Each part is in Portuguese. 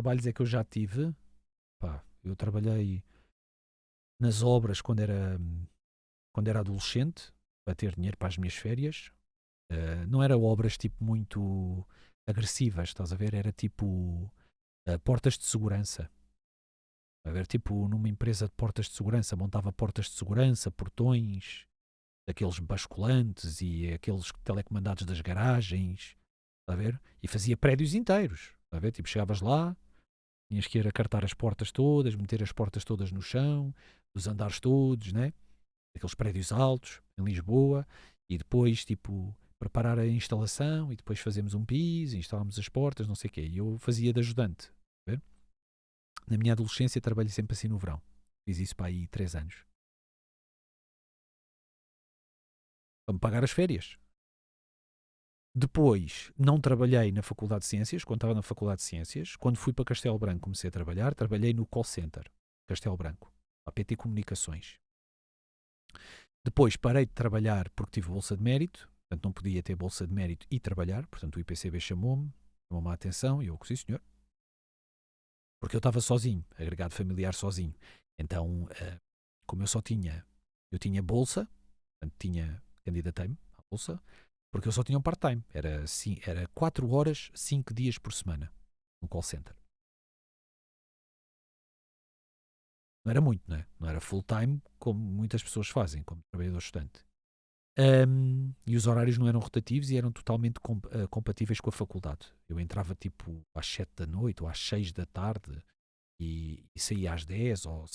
trabalhos é que eu já tive? Pá, eu trabalhei nas obras quando era adolescente, para ter dinheiro para as minhas férias. Não era obras tipo muito agressivas, estás a ver? Era tipo portas de segurança. A ver, tipo numa empresa de portas de segurança, montava portas de segurança, portões, aqueles basculantes e aqueles telecomandados das garagens, está a ver? E fazia prédios inteiros, está a ver? Tipo, chegavas lá, tinhas que ir a cartar as portas todas, meter as portas todas no chão, os andares todos, né? Aqueles prédios altos, em Lisboa, e depois, tipo, preparar a instalação, e depois fazemos um piso, instalamos as portas, não sei o quê. E eu fazia de ajudante, está a ver? Na minha adolescência trabalhei sempre assim no verão. Fiz isso para aí 3 anos. Para me pagar as férias. Depois, não trabalhei na Faculdade de Ciências, quando estava na Faculdade de Ciências. Quando fui para Castelo Branco comecei a trabalhar. Trabalhei no call center, Castelo Branco, a PT Comunicações. Depois parei de trabalhar porque tive bolsa de mérito. Portanto, não podia ter bolsa de mérito e trabalhar. Portanto, o IPCB chamou-me a atenção e eu, sim senhor. Porque eu estava sozinho, agregado familiar sozinho. Então, como eu tinha bolsa, portanto, candidatei-me à bolsa, porque eu só tinha um part-time. Era 4 horas, 5 dias por semana, no call center. Não era muito, não é? Não era full-time, como muitas pessoas fazem, como trabalhador estudante. E os horários não eram rotativos e eram totalmente compatíveis com a faculdade. Eu entrava tipo às 7 da noite ou às 6 da tarde e saía às 10, ou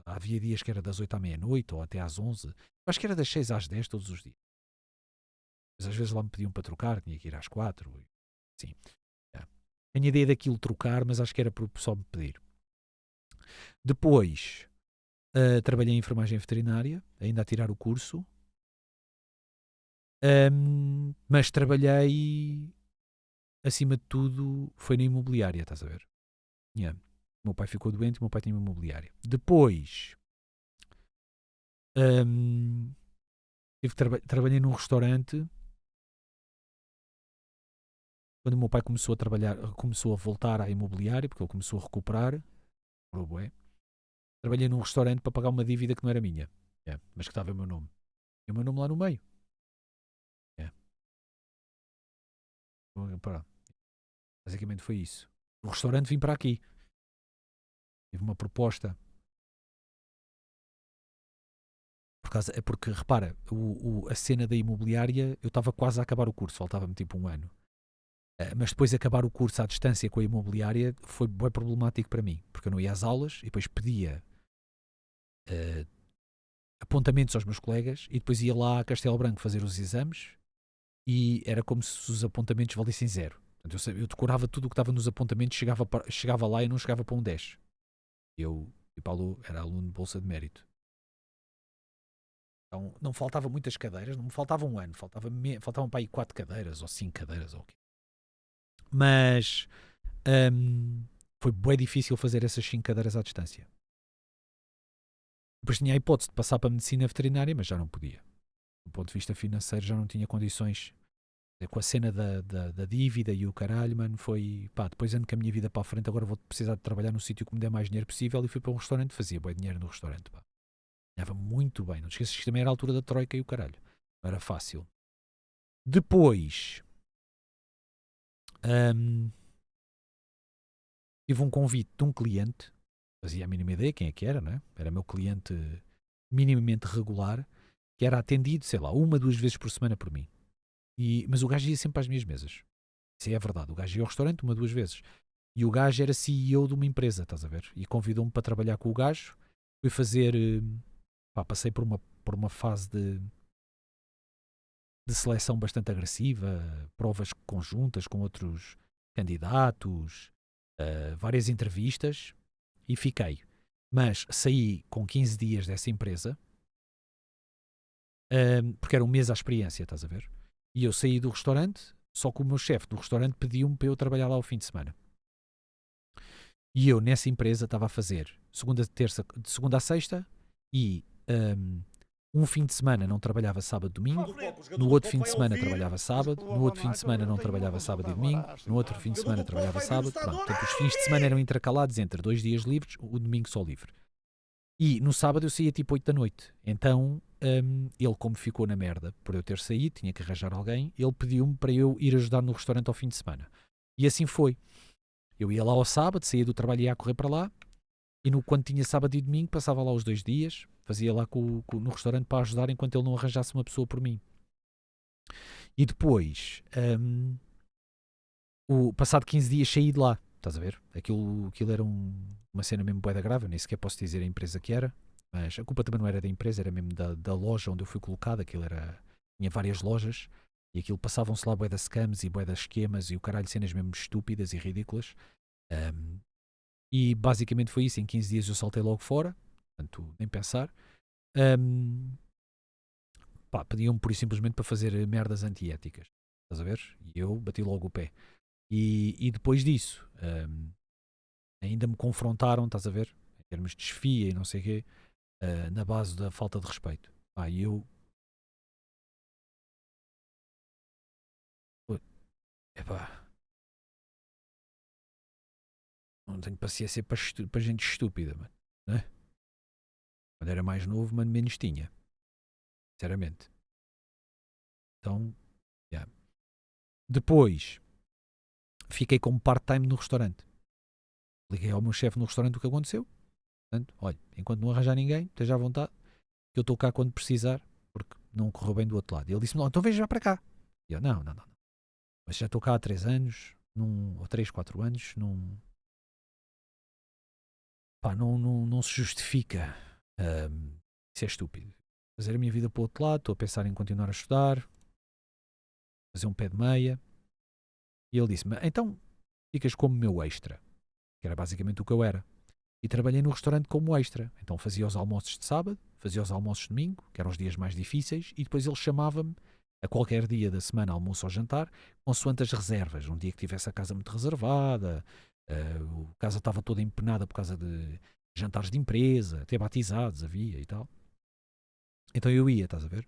havia dias que era das 8 à meia-noite ou até às 11. Eu acho que era das 6 às 10 todos os dias. Mas às vezes lá me pediam para trocar, tinha que ir às 4. Sim. É. Tenho a ideia daquilo trocar, mas acho que era por só me pedir. Depois, trabalhei em enfermagem veterinária, ainda a tirar o curso. Mas trabalhei, acima de tudo, foi na imobiliária, estás a ver? Yeah. O meu pai ficou doente e o meu pai tinha uma imobiliária. Depois, trabalhei num restaurante. Quando o meu pai começou a trabalhar, começou a voltar à imobiliária, porque ele começou a recuperar, trabalhei num restaurante para pagar uma dívida que não era minha, mas que estava o meu nome. E o meu nome lá no meio. Yeah. Basicamente foi isso. O restaurante vim para aqui. Tive uma proposta. É porque, repara, a cena da imobiliária, eu estava quase a acabar o curso, faltava-me tipo um ano. Mas depois de acabar o curso à distância com a imobiliária foi bem problemático para mim, porque eu não ia às aulas e depois pedia apontamentos aos meus colegas e depois ia lá a Castelo Branco fazer os exames e era como se os apontamentos valessem zero. Portanto, eu decorava tudo o que estava nos apontamentos, chegava lá e não chegava para um 10. Eu, tipo, era aluno de Bolsa de Mérito. Então não faltavam muitas cadeiras, não me faltava um ano, faltavam para aí 4 cadeiras ou 5 cadeiras ou o quê. Mas foi bem difícil fazer essas 5 cadeiras à distância. Depois tinha a hipótese de passar para a medicina veterinária, mas já não podia. Do ponto de vista financeiro já não tinha condições. Com a cena da dívida e o caralho, mano, foi pá, depois ando com a minha vida para a frente, agora vou precisar de trabalhar no sítio que me dê mais dinheiro possível e fui para um restaurante, fazia bem dinheiro no restaurante, pá. Ganhava muito bem, não te esqueças que também era a altura da troika e o caralho. Não era fácil. Depois, tive um convite de um cliente, fazia a mínima ideia quem é que era, não é? Era meu cliente minimamente regular, que era atendido, sei lá, 1, 2 vezes por semana por mim. Mas o gajo ia sempre às minhas mesas. Isso é a verdade. O gajo ia ao restaurante 1, 2 vezes. E o gajo era CEO de uma empresa, estás a ver? E convidou-me para trabalhar com o gajo. Fui fazer. Passei por uma fase de seleção bastante agressiva, provas conjuntas com outros candidatos, várias entrevistas e fiquei. Mas saí com 15 dias dessa empresa, porque era um mês à experiência, estás a ver? E eu saí do restaurante, só que o meu chefe do restaurante pediu-me para eu trabalhar lá ao fim de semana. E eu, nessa empresa, estava a fazer de segunda a sexta e Um fim de semana não trabalhava sábado e domingo, no outro fim de semana trabalhava sábado, no outro fim de semana não trabalhava sábado e domingo, no outro fim de semana trabalhava sábado, pronto. Portanto, os fins de semana eram intercalados entre 2 dias livres, o domingo só livre. E no sábado eu saía tipo 8 da noite. Então, ele como ficou na merda por eu ter saído, tinha que arranjar alguém, ele pediu-me para eu ir ajudar no restaurante ao fim de semana. E assim foi. Eu ia lá ao sábado, saía do trabalho e ia a correr para lá, e quando tinha sábado e domingo passava lá os 2 dias, fazia lá no restaurante para ajudar enquanto ele não arranjasse uma pessoa por mim. E depois, passado 15 dias saí de lá, estás a ver? Aquilo era uma cena mesmo bué da grave, eu nem sequer posso dizer a empresa que era, mas a culpa também não era da empresa, era mesmo da loja onde eu fui colocado, tinha várias lojas, e aquilo passavam-se lá bué das scams e bué das esquemas e o caralho, cenas mesmo estúpidas e ridículas. E basicamente foi isso, em 15 dias eu saltei logo fora, portanto, nem pensar. Pediam-me pura e simplesmente para fazer merdas antiéticas, estás a ver? E eu bati logo o pé. E depois disso, ainda me confrontaram, estás a ver? Em termos de desfia e não sei o quê, na base da falta de respeito. E eu... Epá, não tenho paciência para gente estúpida, mano. Né? Quando era mais novo, mano, menos tinha. Sinceramente. Então, yeah. Depois, fiquei como part-time no restaurante. Liguei ao meu chefe no restaurante o que aconteceu. Portanto, olha, enquanto não arranjar ninguém, esteja à vontade, que eu estou cá quando precisar, porque não correu bem do outro lado. E ele disse-me, então veja já para cá. E eu, não. Mas já estou cá há 3 anos, ou 3, 4 anos, não se justifica. Isso é estúpido. Fazer a minha vida para o outro lado, estou a pensar em continuar a estudar, fazer um pé de meia. E ele disse-me, então ficas como meu extra, que era basicamente o que eu era. E trabalhei no restaurante como extra. Então fazia os almoços de sábado, fazia os almoços de domingo, que eram os dias mais difíceis, e depois ele chamava-me a qualquer dia da semana, almoço ou jantar, consoante as reservas. Um dia que tivesse a casa muito reservada, a casa estava toda empenada por causa de jantares de empresa, até batizados havia e tal. Então eu ia, estás a ver?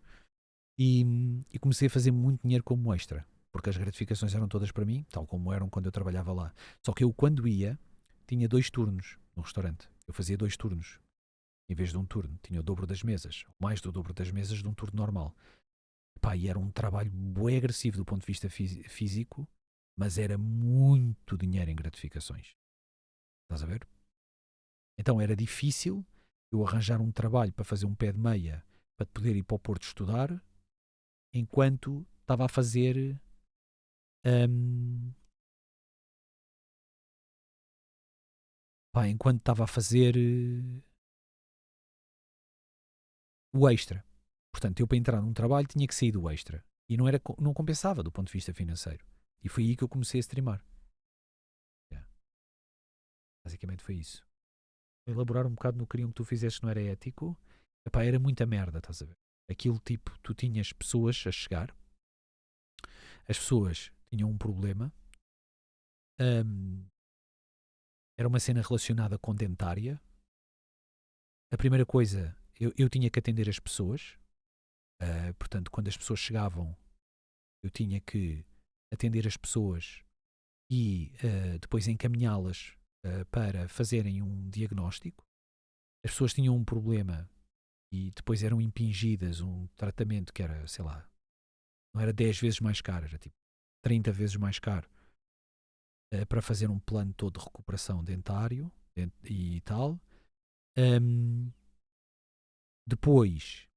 E comecei a fazer muito dinheiro como extra, porque as gratificações eram todas para mim, tal como eram quando eu trabalhava lá. Só que eu, quando ia, tinha 2 turnos no restaurante. Eu fazia 2 turnos. Em vez de um turno, tinha o dobro das mesas, mais do dobro das mesas de um turno normal. E era um trabalho bué agressivo do ponto de vista físico, mas era muito dinheiro em gratificações. Estás a ver? Então era difícil eu arranjar um trabalho para fazer um pé de meia para poder ir para o Porto estudar, enquanto estava a fazer enquanto estava a fazer o extra. Portanto, eu para entrar num trabalho tinha que sair do extra. E não compensava do ponto de vista financeiro. E foi aí que eu comecei a streamar. Yeah. Basicamente foi isso. Elaborar um bocado no crime que tu fizeste não era ético. Era muita merda, estás a ver? Aquilo tipo, tu tinhas pessoas a chegar. As pessoas tinham um problema. Era uma cena relacionada com dentária. A primeira coisa, eu tinha que atender as pessoas. Portanto, quando as pessoas chegavam, eu tinha que atender as pessoas e depois encaminhá-las para fazerem um diagnóstico. As pessoas tinham um problema e depois eram impingidas um tratamento que era, sei lá, não era 10 vezes mais caro, era tipo 30 vezes mais caro, para fazer um plano todo de recuperação dentário e tal. Depois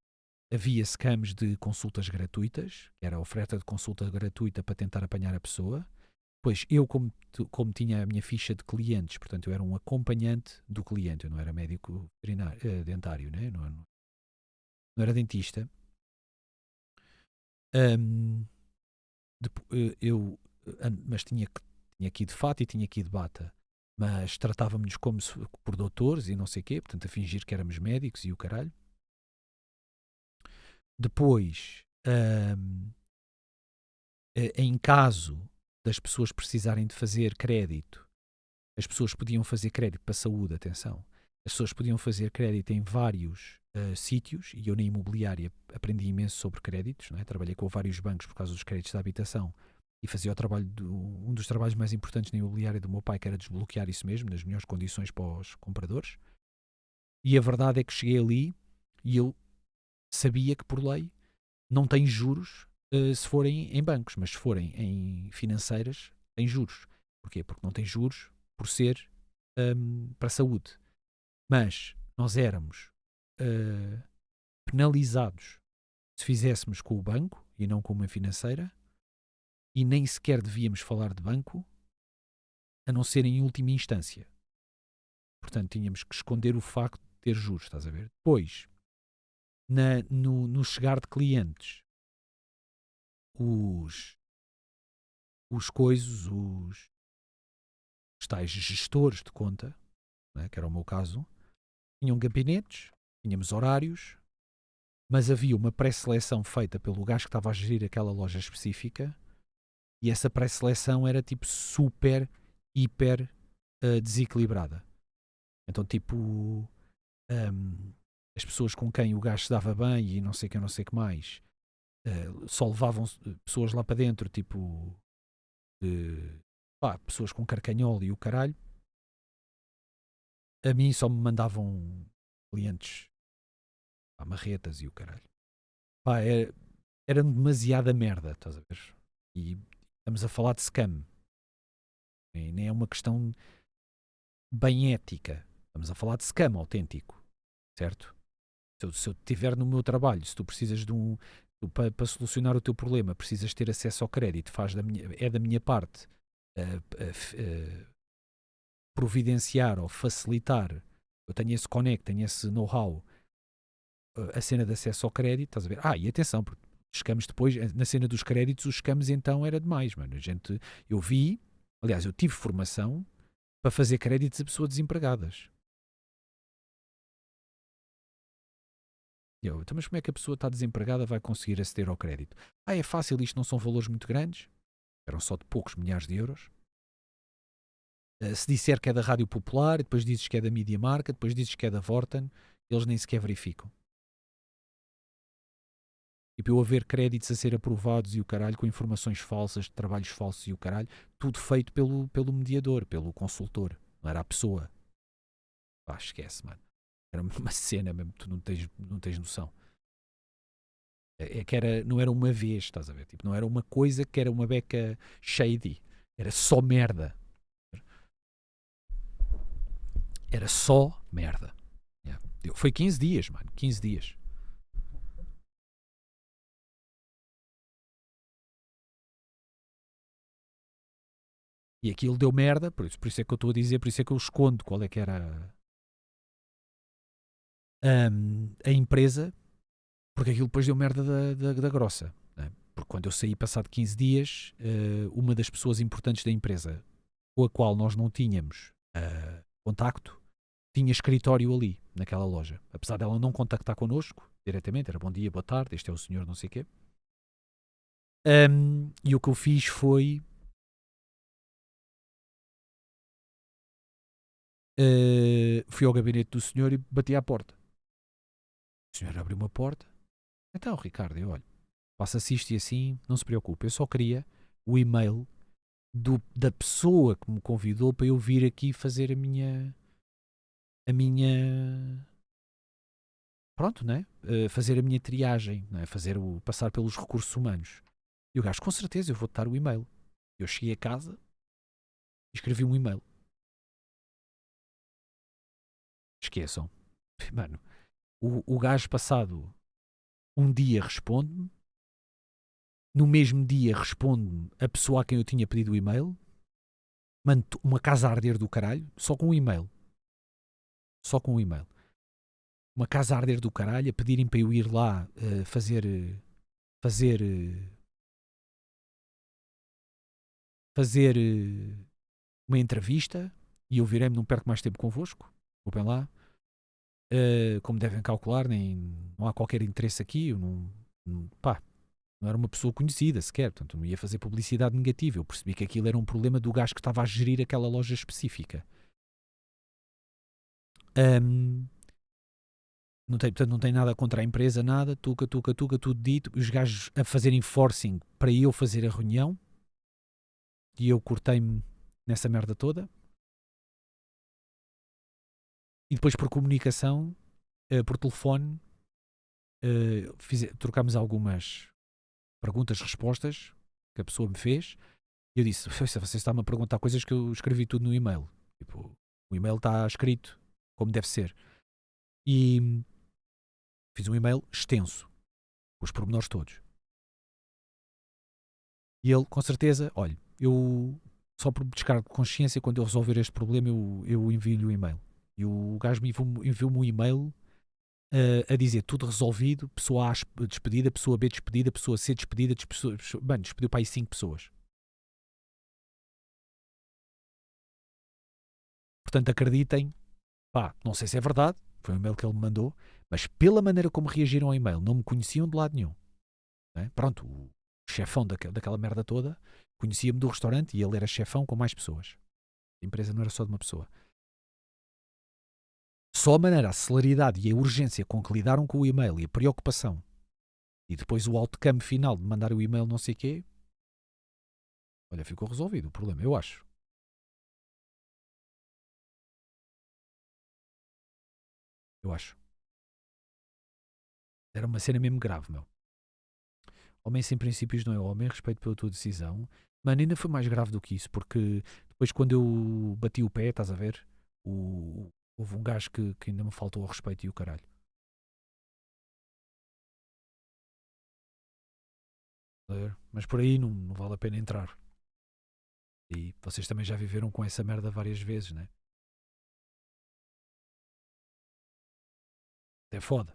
havia scams de consultas gratuitas, que era a oferta de consulta gratuita para tentar apanhar a pessoa. Pois eu, como tinha a minha ficha de clientes, portanto eu era um acompanhante do cliente, eu não era médico dentário, né? Não era dentista. Mas tinha que ir de fato e tinha que ir de bata. Mas tratávamos-nos como por doutores e não sei o quê, portanto a fingir que éramos médicos e o caralho. Depois, em caso das pessoas precisarem de fazer crédito, as pessoas podiam fazer crédito para a saúde, atenção. As pessoas podiam fazer crédito em vários sítios, e eu na imobiliária aprendi imenso sobre créditos, não é? Trabalhei com vários bancos por causa dos créditos da habitação e fazia o trabalho um dos trabalhos mais importantes na imobiliária do meu pai, que era desbloquear isso mesmo, nas melhores condições para os compradores. E a verdade é que cheguei ali e eu sabia que por lei não tem juros se forem em bancos, mas se forem em financeiras, tem juros. Porquê? Porque não tem juros por ser para a saúde. Mas nós éramos penalizados se fizéssemos com o banco e não com uma financeira, e nem sequer devíamos falar de banco, a não ser em última instância. Portanto, tínhamos que esconder o facto de ter juros, estás a ver? Depois, no chegar de clientes, os tais gestores de conta, né, que era o meu caso, tinham gabinetes, tínhamos horários, mas havia uma pré-seleção feita pelo gajo que estava a gerir aquela loja específica, e essa pré-seleção era tipo super, hiper desequilibrada. Então, tipo, as pessoas com quem o gajo se dava bem e não sei o que, não sei o que mais, só levavam pessoas lá para dentro, tipo, pessoas com carcanhol e o caralho. A mim só me mandavam clientes, marretas e o caralho. Era demasiada merda, estás a ver? E estamos a falar de scam. Nem é uma questão bem ética. Estamos a falar de scam autêntico, certo? Se eu estiver no meu trabalho, se tu precisas de para solucionar o teu problema, precisas ter acesso ao crédito, é da minha parte providenciar ou facilitar, eu tenho esse connect, tenho esse know-how, a cena de acesso ao crédito, estás a ver? E atenção, porque os scams depois, na cena dos créditos, os scams então era demais, mano. Aliás, eu tive formação para fazer créditos a pessoas desempregadas. Então, mas como é que a pessoa está desempregada vai conseguir aceder ao crédito? É fácil, isto não são valores muito grandes, eram só de poucos milhares de euros. Se disser que é da Rádio Popular, depois dizes que é da Media Market, depois dizes que é da Vorten, eles nem sequer verificam. E para eu haver créditos a ser aprovados e o caralho, com informações falsas, de trabalhos falsos e o caralho, tudo feito pelo mediador, pelo consultor, não era a pessoa. Esquece, mano. Era uma cena mesmo, tu não tens noção. É que não era uma vez, estás a ver? Tipo, não era uma coisa que era uma beca shady. Era só merda. Era só merda. Yeah. Foi 15 dias, mano. 15 dias. E aquilo deu merda, por isso é que eu estou a dizer, por isso é que eu escondo qual é que era a empresa, porque aquilo depois deu merda da grossa. Né? Porque quando eu saí passado 15 dias, uma das pessoas importantes da empresa, com a qual nós não tínhamos contacto, tinha escritório ali, naquela loja. Apesar dela não contactar connosco diretamente, era bom dia, boa tarde, este é o senhor não sei o quê. E o que eu fiz foi fui ao gabinete do senhor e bati à porta. O senhor abriu uma porta. Então, Ricardo, olha, passa-se isto e assim, não se preocupe, eu só queria o e-mail da pessoa que me convidou para eu vir aqui fazer a minha pronto, né? Fazer a minha triagem, né? Passar pelos recursos humanos. E o gajo, com certeza, eu vou-te dar o e-mail. Eu cheguei a casa e escrevi um e-mail. Esqueçam. Mano, o gajo passado um dia responde-me, no mesmo dia responde-me a pessoa a quem eu tinha pedido o e-mail, mando uma casa a arder do caralho, só com um e-mail. Só com um e-mail. Uma casa a arder do caralho, a pedirem para eu ir lá fazer uma entrevista e eu virei-me, não perco mais tempo convosco. Desculpem lá. Como devem calcular, não há qualquer interesse aqui. Eu não era uma pessoa conhecida sequer, portanto não ia fazer publicidade negativa. Eu percebi que aquilo era um problema do gajo que estava a gerir aquela loja específica. Portanto, não tem nada contra a empresa, nada, tuca, tudo dito. Os gajos a fazerem forcing para eu fazer a reunião e eu cortei-me nessa merda toda. E depois por comunicação, por telefone, trocámos algumas perguntas, respostas que a pessoa me fez. E eu disse: você está-me a perguntar coisas que eu escrevi tudo no e-mail. Tipo, o e-mail está escrito como deve ser. E fiz um e-mail extenso, com os pormenores todos. E ele, com certeza, olha, eu só por descargo de consciência, quando eu resolver este problema, eu envio-lhe o e-mail. E o gajo me enviou-me um e-mail a dizer tudo resolvido, pessoa A despedida, pessoa B despedida, pessoa C despedida, despediu para aí 5 pessoas. Portanto, acreditem, pá, não sei se é verdade, foi um e-mail que ele me mandou, mas pela maneira como reagiram ao e-mail, não me conheciam de lado nenhum. Né? Pronto, o chefão daquela merda toda conhecia-me do restaurante e ele era chefão com mais pessoas. A empresa não era só de uma pessoa. Só a maneira, a celeridade e a urgência com que lidaram com o e-mail e a preocupação e depois o outcome final de mandar o e-mail não sei o quê, olha, ficou resolvido o problema, eu acho. Eu acho. Era uma cena mesmo grave, meu. Homem sem princípios não é homem, respeito pela tua decisão. Mano, ainda foi mais grave do que isso, porque depois quando eu bati o pé, estás a ver? Houve um gajo que ainda me faltou ao respeito e o caralho. Mas por aí não vale a pena entrar. E vocês também já viveram com essa merda várias vezes, né? É foda.